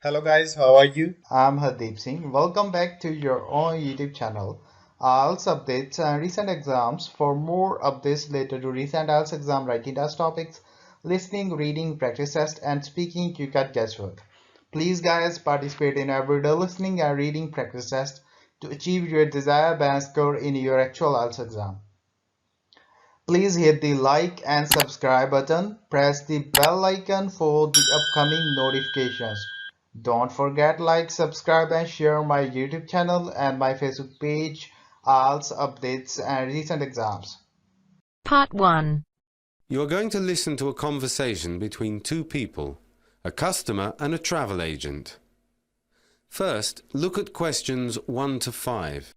Hello guys, how are you? I'm Hardeep Singh. Welcome back to your own YouTube channel. IELTS updates and recent exams. For more updates related to recent IELTS exam writing test topics, listening, reading, practice test, and speaking, you got guesswork. Please, guys, participate in everyday listening and reading practice test to achieve your desired band score in your actual IELTS exam. Please hit the like and subscribe button. Press the bell icon for the upcoming notifications. Don't forget like, subscribe and share my YouTube channel and my Facebook page, IELTS updates and recent exams. Part 1. You are going to listen to a conversation between two people, a customer and a travel agent. First, look at questions 1 to 5.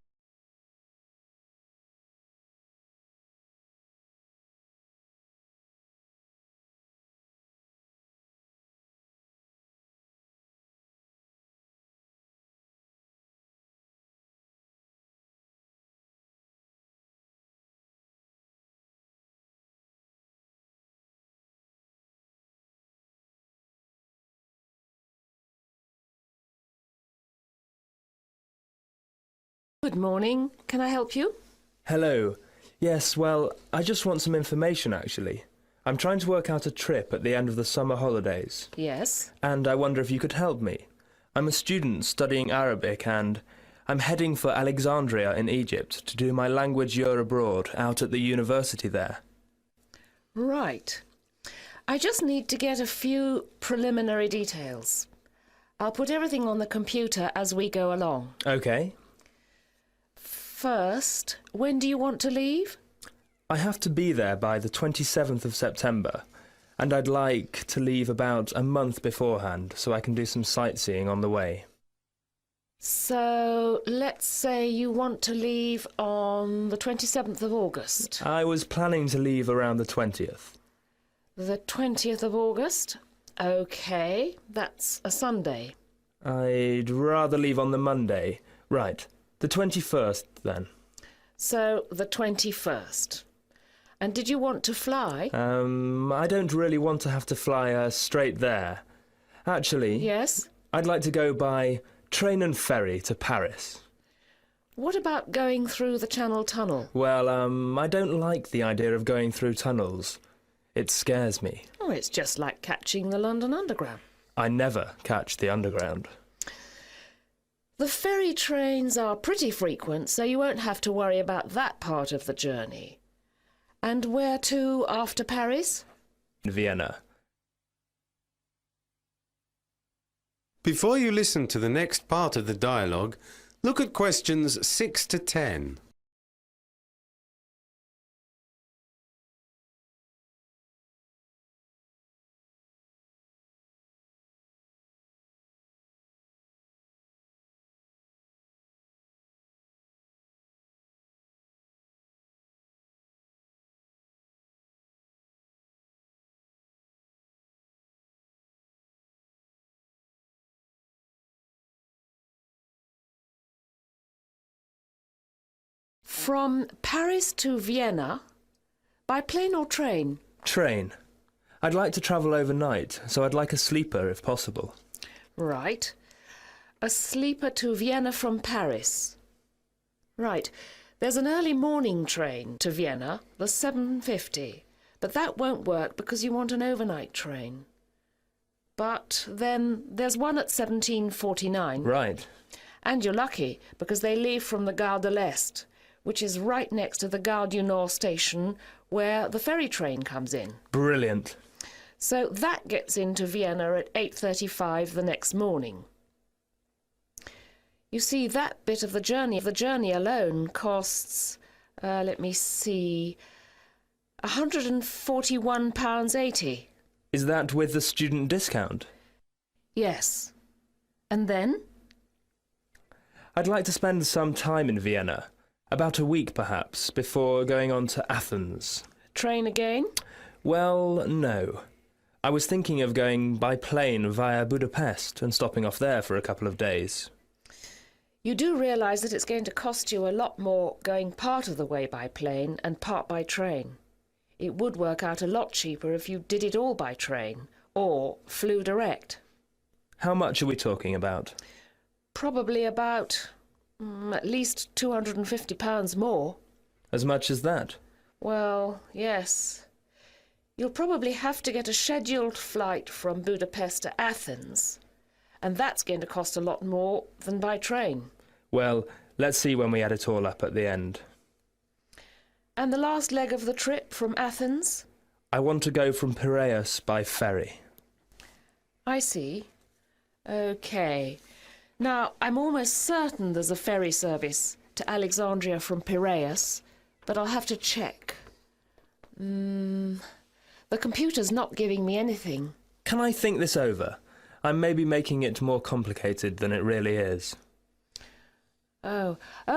Good morning. Can I help you? Hello. Yes, well, I just want some information actually. I'm trying to work out a trip at the end of the summer holidays, Yes. and I wonder if you could help me. I'm a student studying Arabic and I'm heading for Alexandria in Egypt to do my language year abroad out at the university there. Right. I just need to get a few preliminary details. I'll put everything on the computer as we go along. Okay. First, when do you want to leave? I have to be there by the 27th of September, and I'd like to leave about a month beforehand so I can do some sightseeing on the way. So, let's say you want to leave on the 27th of August. I was planning to leave around the 20th. The 20th of August? Okay, that's a Sunday. I'd rather leave on the Monday. Right. The 21st, then. So, the 21st. And did you want to fly? I don't really want to have to fly straight there. Actually, Yes. I'd like to go by train and ferry to Paris. What about going through the Channel Tunnel? Well, I don't like the idea of going through tunnels. It scares me. Oh, it's just like catching the London Underground. I never catch the Underground. The ferry trains are pretty frequent, so you won't have to worry about that part of the journey. And where to after Paris? Vienna. Before you listen to the next part of the dialogue, look at questions 6 to 10. From Paris to Vienna? By plane or train? Train. I'd like to travel overnight, so I'd like a sleeper if possible. Right. A sleeper to Vienna from Paris. Right. There's an early morning train to Vienna, the 7:50, but that won't work because you want an overnight train. But then there's one at 17:49. Right. And you're lucky because they leave from the Gare de l'Est, which is right next to the Gare du Nord station where the ferry train comes in. Brilliant. So that gets into Vienna at 8:35 the next morning. You see, that bit of the journey alone costs, let me see, £141.80. Is that with the student discount? Yes. And then? I'd like to spend some time in Vienna, about a week perhaps, before going on to Athens. Train again? Well, no. I was thinking of going by plane via Budapest and stopping off there for a couple of days. You do realise that it's going to cost you a lot more going part of the way by plane and part by train. It would work out a lot cheaper if you did it all by train or flew direct. How much are we talking about? Probably about at least £250 more. As much as that? Well, yes. You'll probably have to get a scheduled flight from Budapest to Athens, and that's going to cost a lot more than by train. Well, let's see when we add it all up at the end. And the last leg of the trip from Athens? I want to go from Piraeus by ferry. I see. OK. Now, I'm almost certain there's a ferry service to Alexandria from Piraeus, but I'll have to check. The computer's not giving me anything. Can I think this over? I'm maybe making it more complicated than it really is. Oh,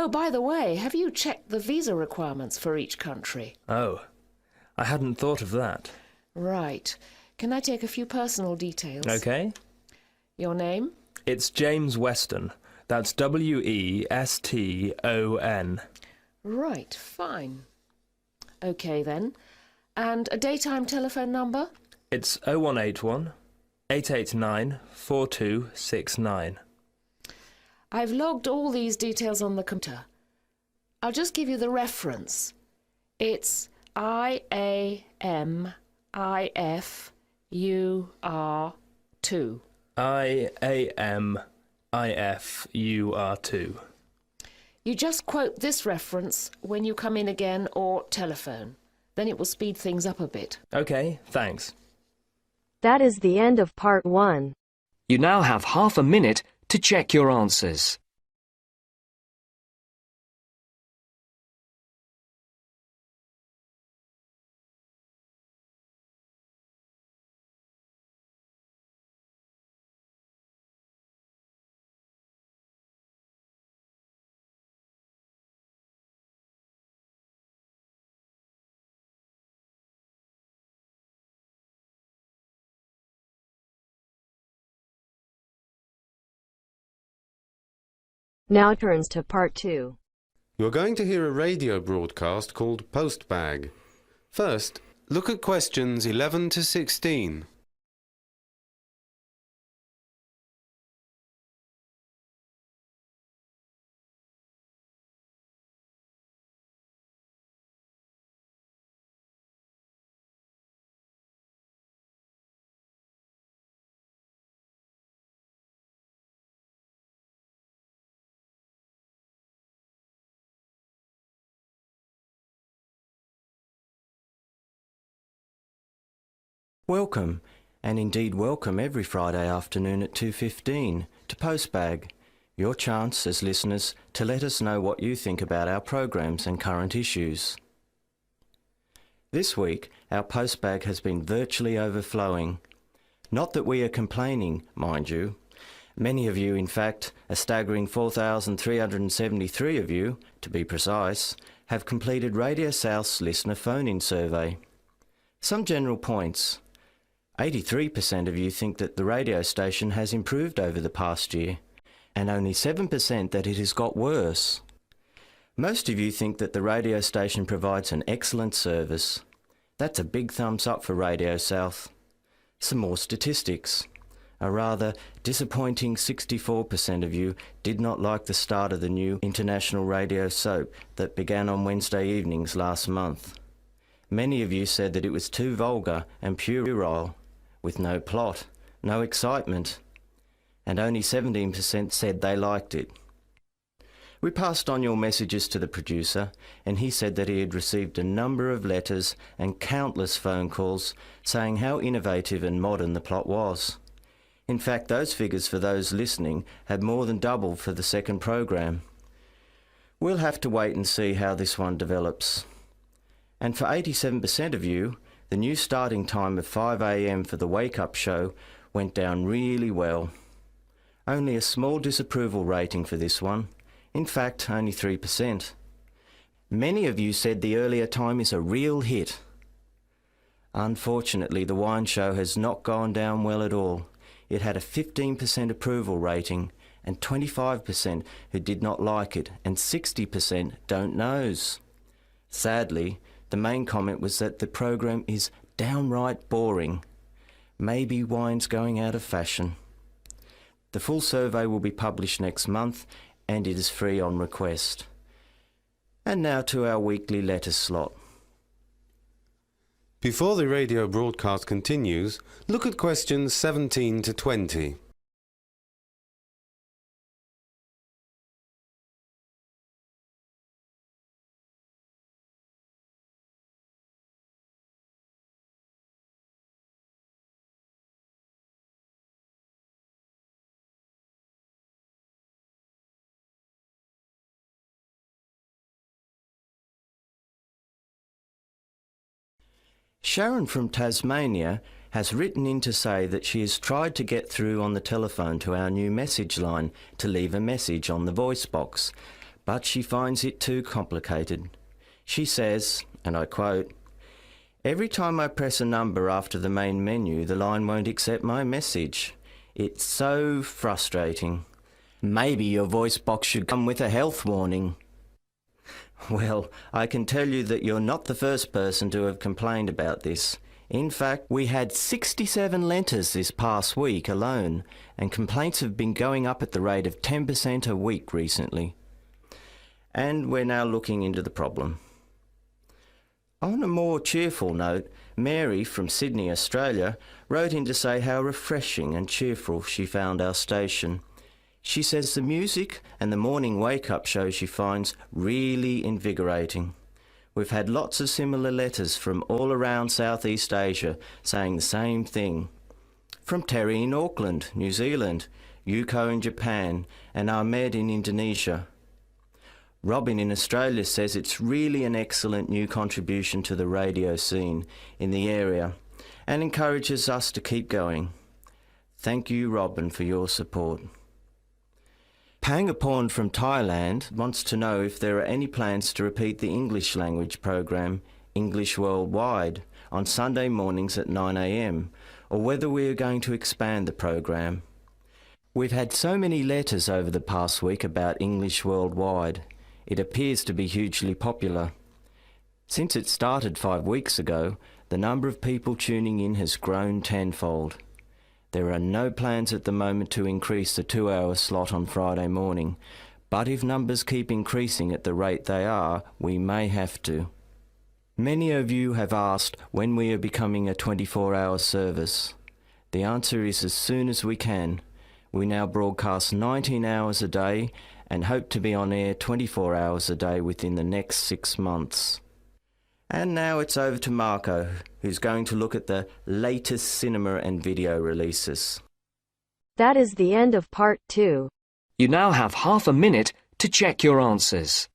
by the way, have you checked the visa requirements for each country? Oh, I hadn't thought of that. Right. Can I take a few personal details? OK. Your name? It's James Weston. That's W-E-S-T-O-N. Right, fine. OK then. And a daytime telephone number? It's 0181 889 4269. I've logged all these details on the computer. I'll just give you the reference. It's IAMIFUR2. IAMIFUR2. You just quote this reference when you come in again or telephone. Then it will speed things up a bit. OK, thanks. That is the end of part 1. You now have half a minute to check your answers. Now turns to part 2. You're going to hear a radio broadcast called Postbag. First, look at questions 11 to 16. Welcome, and indeed welcome every Friday afternoon at 2:15 to Postbag, your chance as listeners to let us know what you think about our programs and current issues. This week, our Postbag has been virtually overflowing. Not that we are complaining, mind you. Many of you, in fact, a staggering 4,373 of you, to be precise, have completed Radio South's listener phone-in survey. Some general points. 83% of you think that the radio station has improved over the past year, and only 7% that it has got worse. Most of you think that the radio station provides an excellent service. That's a big thumbs up for Radio South. Some more statistics. A rather disappointing 64% of you did not like the start of the new international radio soap that began on Wednesday evenings last month. Many of you said that it was too vulgar and puerile, with no plot, no excitement, and only 17% said they liked it. We passed on your messages to the producer, and he said that he had received a number of letters and countless phone calls saying how innovative and modern the plot was. In fact, those figures for those listening had more than doubled for the second program. We'll have to wait and see how this one develops. And for 87% of you, the new starting time of 5 a.m. for the wake-up show went down really well. Only a small disapproval rating for this one. In fact, only 3%. Many of you said the earlier time is a real hit. Unfortunately, the wine show has not gone down well at all. It had a 15% approval rating and 25% who did not like it and 60% don't knows. Sadly, the main comment was that the program is downright boring. Maybe wine's going out of fashion. The full survey will be published next month and it is free on request. And now to our weekly letter slot. Before the radio broadcast continues, look at questions 17 to 20. Sharon from Tasmania has written in to say that she has tried to get through on the telephone to our new message line to leave a message on the voice box, but she finds it too complicated. She says, and I quote, "Every time I press a number after the main menu, the line won't accept my message. It's so frustrating. Maybe your voice box should come with a health warning." Well, I can tell you that you're not the first person to have complained about this. In fact, we had 67 letters this past week alone, and complaints have been going up at the rate of 10% a week recently. And we're now looking into the problem. On a more cheerful note, Mary from Sydney, Australia, wrote in to say how refreshing and cheerful she found our station. She says the music and the morning wake-up show she finds really invigorating. We've had lots of similar letters from all around Southeast Asia saying the same thing. From Terry in Auckland, New Zealand, Yuko in Japan, and Ahmed in Indonesia. Robin in Australia says it's really an excellent new contribution to the radio scene in the area and encourages us to keep going. Thank you, Robin, for your support. Pangaporn from Thailand wants to know if there are any plans to repeat the English language program, English Worldwide, on Sunday mornings at 9 a.m, or whether we are going to expand the program. We've had so many letters over the past week about English Worldwide. It appears to be hugely popular. Since it started 5 weeks ago, the number of people tuning in has grown tenfold. There are no plans at the moment to increase the 2-hour slot on Friday morning, but if numbers keep increasing at the rate they are, we may have to. Many of you have asked when we are becoming a 24-hour service. The answer is as soon as we can. We now broadcast 19 hours a day and hope to be on air 24 hours a day within the next 6 months. And now it's over to Marco, who's going to look at the latest cinema and video releases. That is the end of part 2. You now have half a minute to check your answers.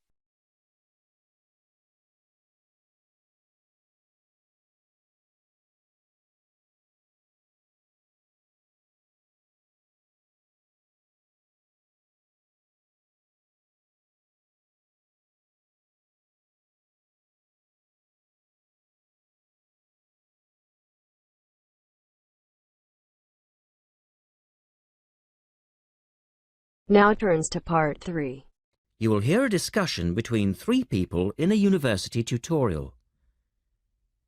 Now turns to part 3. You will hear a discussion between 3 people in a university tutorial.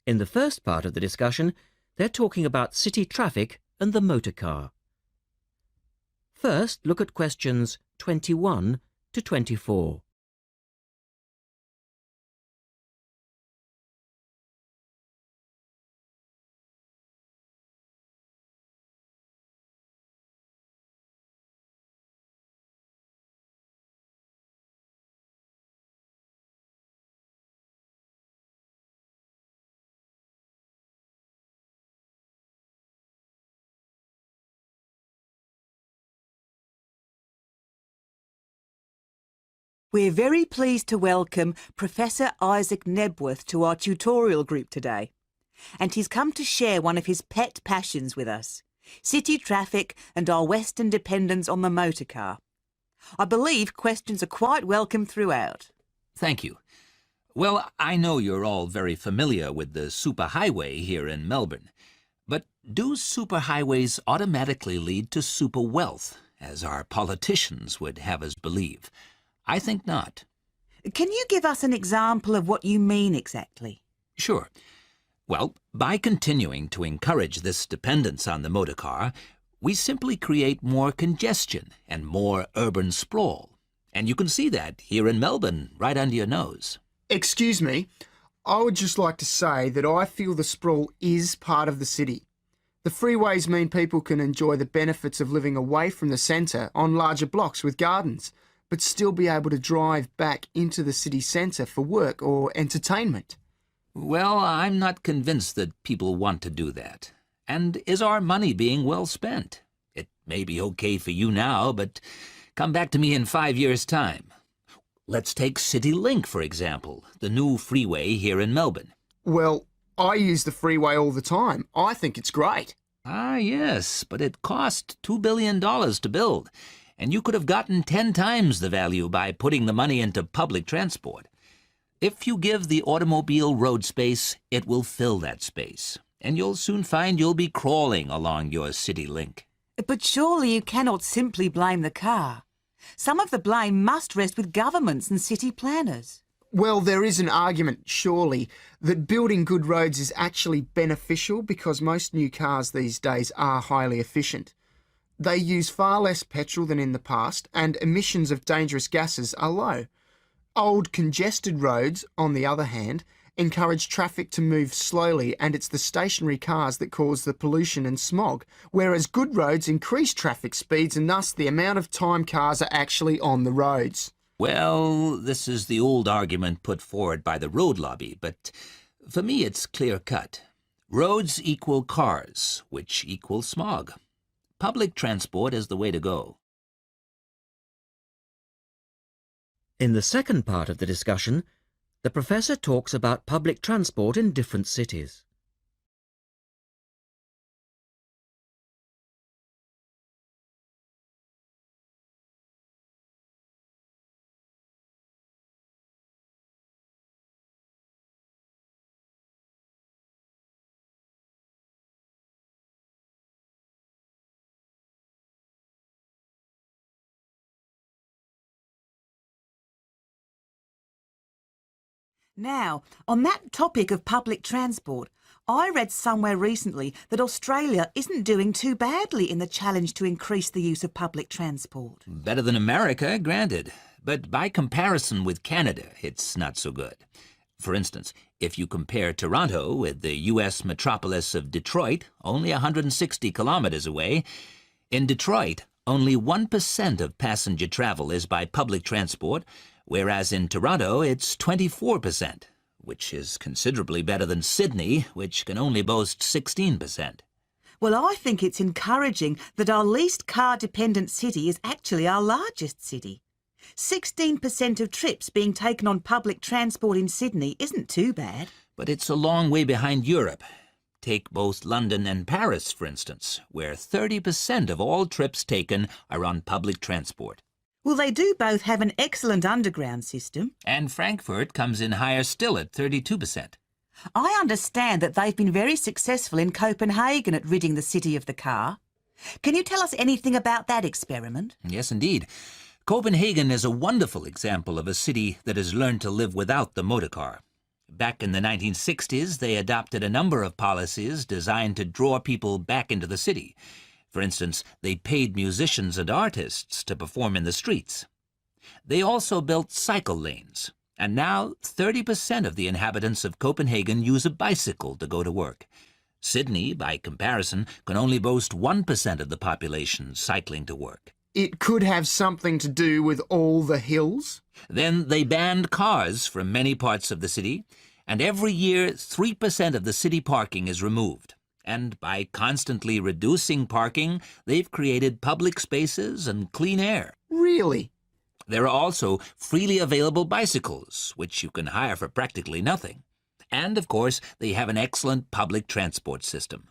In the first part of the discussion, they're talking about city traffic and the motor car. First, look at questions 21 to 24. We're very pleased to welcome Professor Isaac Nebworth to our tutorial group today. And he's come to share one of his pet passions with us, city traffic and our Western dependence on the motor car. I believe questions are quite welcome throughout. Thank you. Well, I know you're all very familiar with the superhighway here in Melbourne. But do superhighways automatically lead to super wealth, as our politicians would have us believe? I think not. Can you give us an example of what you mean exactly? Sure. Well, by continuing to encourage this dependence on the motor car, We simply create more congestion and more urban sprawl. And you can see that here in Melbourne, right under your nose. Excuse me, I would just like to say that I feel the sprawl is part of the city. The freeways mean people can enjoy the benefits of living away from the centre on larger blocks with gardens, but still be able to drive back into the city centre for work or entertainment. Well, I'm not convinced that people want to do that. And is our money being well spent? It may be okay for you now, but come back to me in 5 years' time. Let's take CityLink, for example, the new freeway here in Melbourne. Well, I use the freeway all the time. I think it's great. Ah, yes, but it cost $2 billion to build, and you could have gotten 10 times the value by putting the money into public transport. If you give the automobile road space, it will fill that space, and you'll soon find you'll be crawling along your CityLink. But surely you cannot simply blame the car. Some of the blame must rest with governments and city planners. Well, there is an argument, surely, that building good roads is actually beneficial because most new cars these days are highly efficient. They use far less petrol than in the past, and emissions of dangerous gases are low. Old, congested roads, on the other hand, encourage traffic to move slowly, and it's the stationary cars that cause the pollution and smog, whereas good roads increase traffic speeds and thus the amount of time cars are actually on the roads. Well, this is the old argument put forward by the road lobby, but for me it's clear-cut. Roads equal cars, which equal smog. Public transport is the way to go. In the second part of the discussion, the professor talks about public transport in different cities. Now, on that topic of public transport, I read somewhere recently that Australia isn't doing too badly in the challenge to increase the use of public transport. Better than America, granted. But by comparison with Canada, it's not so good. For instance, if you compare Toronto with the U.S. metropolis of Detroit, only 160 kilometers away, in Detroit, only 1% of passenger travel is by public transport, whereas in Toronto it's 24%, which is considerably better than Sydney, which can only boast 16%. Well, I think it's encouraging that our least car-dependent city is actually our largest city. 16% of trips being taken on public transport in Sydney isn't too bad. But it's a long way behind Europe. Take both London and Paris, for instance, where 30% of all trips taken are on public transport. Well, they do both have an excellent underground system. And Frankfurt comes in higher still at 32%. I understand that they've been very successful in Copenhagen at ridding the city of the car. Can you tell us anything about that experiment? Yes, indeed. Copenhagen is a wonderful example of a city that has learned to live without the motor car. Back in the 1960s, they adopted a number of policies designed to draw people back into the city. For instance, they paid musicians and artists to perform in the streets. They also built cycle lanes, and now 30% of the inhabitants of Copenhagen use a bicycle to go to work. Sydney, by comparison, can only boast 1% of the population cycling to work. It could have something to do with all the hills? Then they banned cars from many parts of the city, and every year 3% of the city parking is removed. And by constantly reducing parking, they've created public spaces and clean air. Really? There are also freely available bicycles, which you can hire for practically nothing. And, of course, they have an excellent public transport system.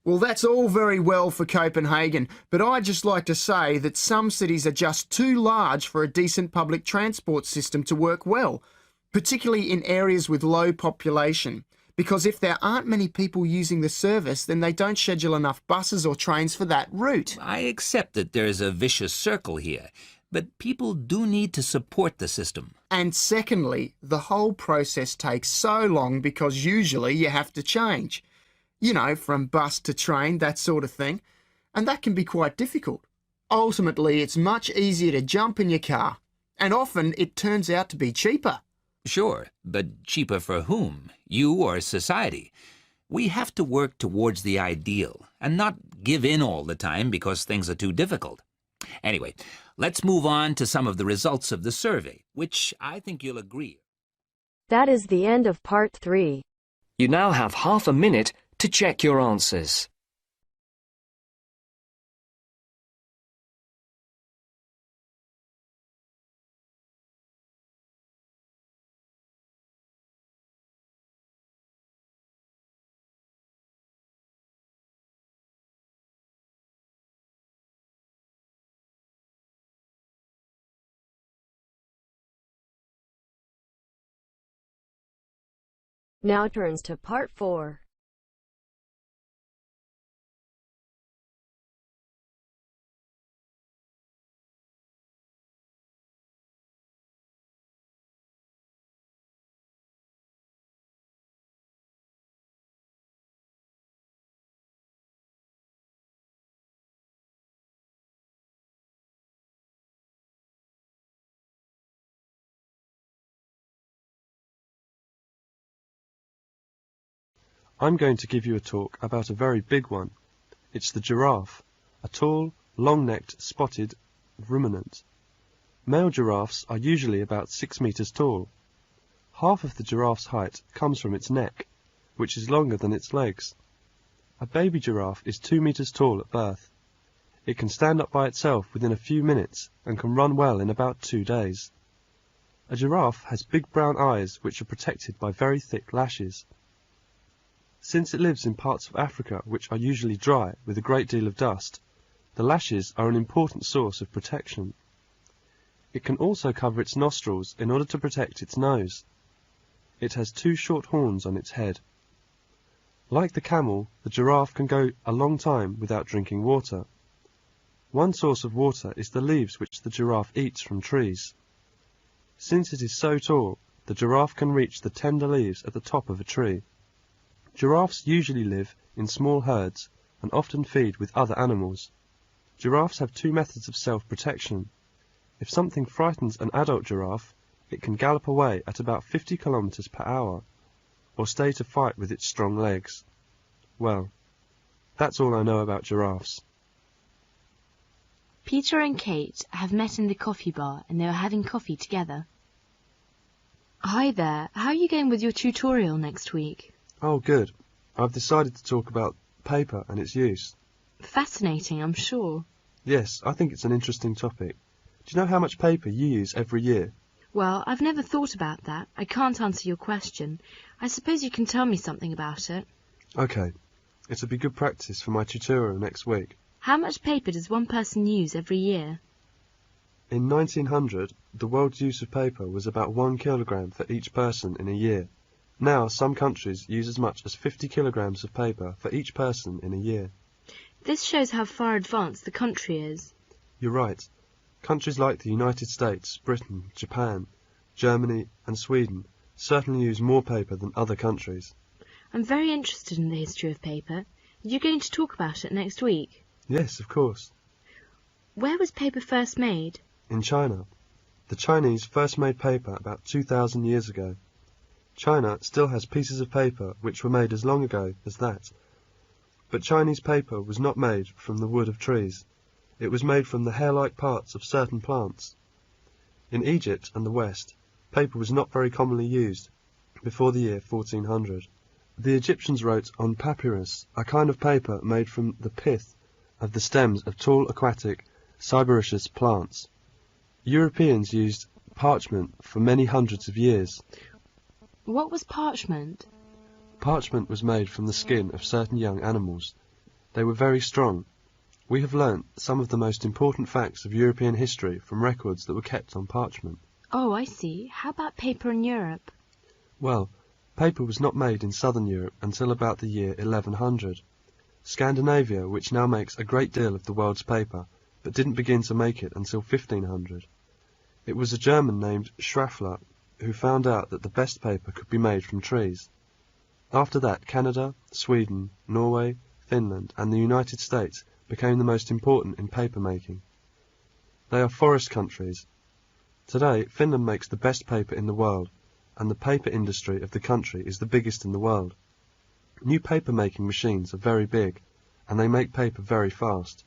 Well, that's all very well for Copenhagen, but I'd just like to say that some cities are just too large for a decent public transport system to work well, particularly in areas with low population. Because if there aren't many people using the service, then they don't schedule enough buses or trains for that route. I accept that there's a vicious circle here, but people do need to support the system. And secondly, the whole process takes so long because usually you have to change. You know, from bus to train, that sort of thing. and that can be quite difficult. Ultimately, it's much easier to jump in your car, and often it turns out to be cheaper. Sure, but cheaper for whom? You or society? We have to work towards the ideal and not give in all the time because things are too difficult. Anyway, let's move on to some of the results of the survey, which I think you'll agree. That is the end of part 3. You now have half a minute to check your answers. Now turns to part 4. I'm going to give you a talk about a very big one. It's the giraffe, a tall, long-necked, spotted ruminant. Male giraffes are usually about 6 meters tall. Half of the giraffe's height comes from its neck, which is longer than its legs. A baby giraffe is 2 meters tall at birth. It can stand up by itself within a few minutes and can run well in about 2 days. A giraffe has big brown eyes which are protected by very thick lashes. Since it lives in parts of Africa which are usually dry with a great deal of dust, the lashes are an important source of protection. It can also cover its nostrils in order to protect its nose. It has 2 short horns on its head. Like the camel, the giraffe can go a long time without drinking water. One source of water is the leaves which the giraffe eats from trees. Since it is so tall, the giraffe can reach the tender leaves at the top of a tree. Giraffes usually live in small herds and often feed with other animals. Giraffes have 2 methods of self-protection. If something frightens an adult giraffe, it can gallop away at about 50 kilometers per hour, or stay to fight with its strong legs. Well, that's all I know about giraffes. Peter and Kate have met in the coffee bar and they are having coffee together. Hi there, how are you going with your tutorial next week? Oh, good. I've decided to talk about paper and its use. Fascinating, I'm sure. Yes, I think it's an interesting topic. Do you know how much paper you use every year? Well, I've never thought about that. I can't answer your question. I suppose you can tell me something about it. Okay. It'll be good practice for my tutorial next week. How much paper does one person use every year? In 1900, the world's use of paper was about 1 kilogram for each person in a year. Now, some countries use as much as 50 kilograms of paper for each person in a year. This shows how far advanced the country is. You're right. Countries like the United States, Britain, Japan, Germany and Sweden certainly use more paper than other countries. I'm very interested in the history of paper. Are you going to talk about it next week? Yes, of course. Where was paper first made? In China. The Chinese first made paper about 2,000 years ago. China still has pieces of paper which were made as long ago as that. But Chinese paper was not made from the wood of trees. It was made from the hair-like parts of certain plants. In Egypt and the West, paper was not very commonly used before the year 1400. The Egyptians wrote on papyrus, a kind of paper made from the pith of the stems of tall aquatic cyperaceous plants. Europeans used parchment for many hundreds of years. What was parchment? Parchment was made from the skin of certain young animals. They were very strong. We have learnt some of the most important facts of European history from records that were kept on parchment. Oh, I see. How about paper in Europe? Well, paper was not made in southern Europe until about the year 1100. Scandinavia, which now makes a great deal of the world's paper, but didn't begin to make it until 1500. It was a German named Schraffler who found out that the best paper could be made from trees. After that, Canada, Sweden, Norway, Finland and the United States became the most important in paper making. They are forest countries. Today, Finland makes the best paper in the world, and the paper industry of the country is the biggest in the world. New paper making machines are very big, and they make paper very fast.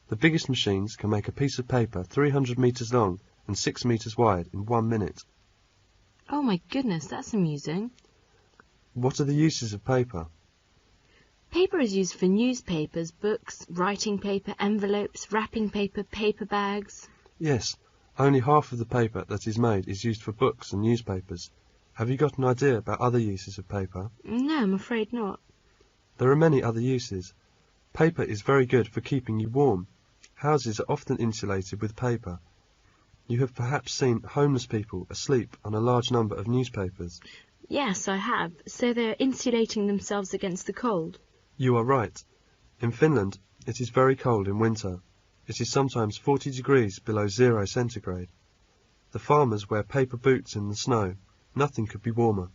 The biggest machines can make a piece of paper 300 meters long and 6 meters wide in 1 minute. Oh my goodness, that's amusing. What are the uses of paper? Paper is used for newspapers, books, writing paper, envelopes, wrapping paper, paper bags. Yes, only half of the paper that is made is used for books and newspapers. Have you got an idea about other uses of paper? No, I'm afraid not. There are many other uses. Paper is very good for keeping you warm. Houses are often insulated with paper. You have perhaps seen homeless people asleep on a large number of newspapers. Yes, I have. So they're insulating themselves against the cold. You are right. In Finland, it is very cold in winter. It is sometimes 40 degrees below 0 centigrade. The farmers wear paper boots in the snow. Nothing could be warmer.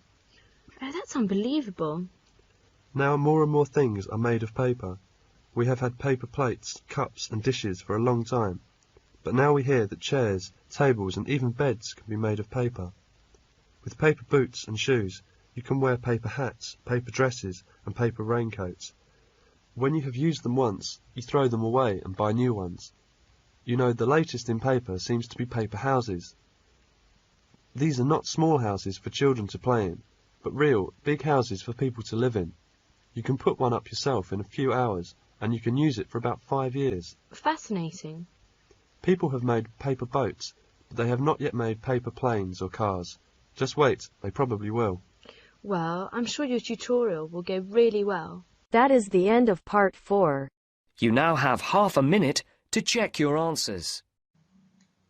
Oh, that's unbelievable. Now more and more things are made of paper. We have had paper plates, cups and dishes for a long time. But now we hear that chairs, tables and even beds can be made of paper. With paper boots and shoes, you can wear paper hats, paper dresses and paper raincoats. When you have used them once, you throw them away and buy new ones. You know, the latest in paper seems to be paper houses. These are not small houses for children to play in, but real, big houses for people to live in. You can put one up yourself in a few hours, and you can use it for about 5 years. Fascinating. People have made paper boats, but they have not yet made paper planes or cars. Just wait, they probably will. Well, I'm sure your tutorial will go really well. That is the end of part 4. You now have half a minute to check your answers.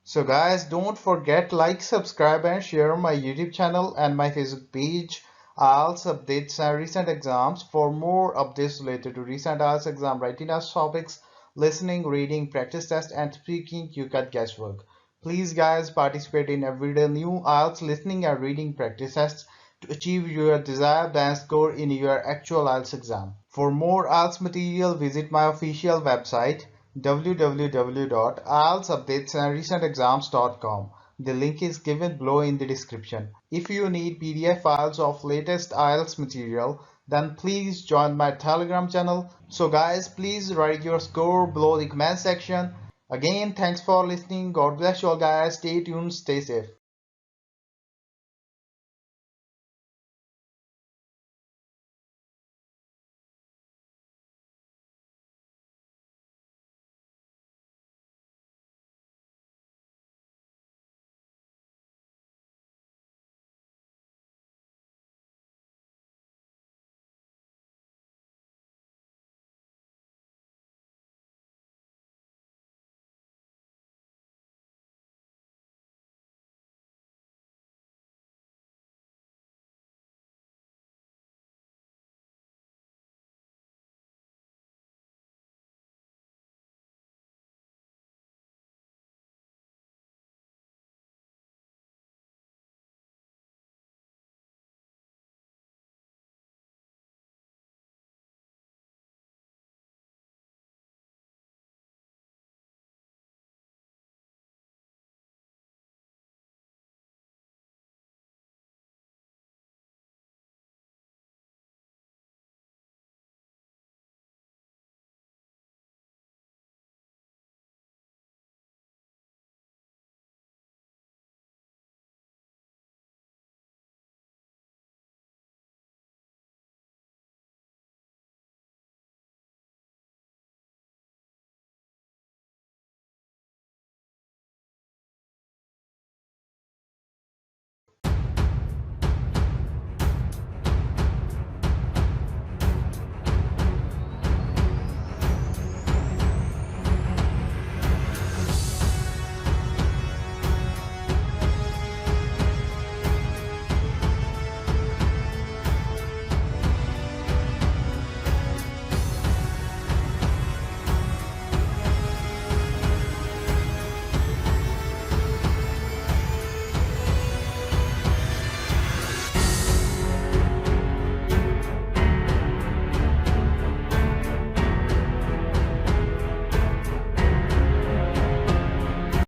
So guys, don't forget like, subscribe and share my YouTube channel and my Facebook page, IELTS updates and recent exams. For more updates related to recent IELTS exam writing test topics, listening, reading, practice test and speaking, you got guesswork. Please guys, participate in everyday new IELTS listening and reading practice tests to achieve your desired band score in your actual IELTS exam. For more IELTS material, visit my official website www.ieltsupdatesandrecentexams.com. The link is given below in the description. If you need PDF files of latest IELTS material, then please join my Telegram channel. So guys, please write your score below the comment section. Again, thanks for listening. God bless you all guys. Stay tuned, stay safe.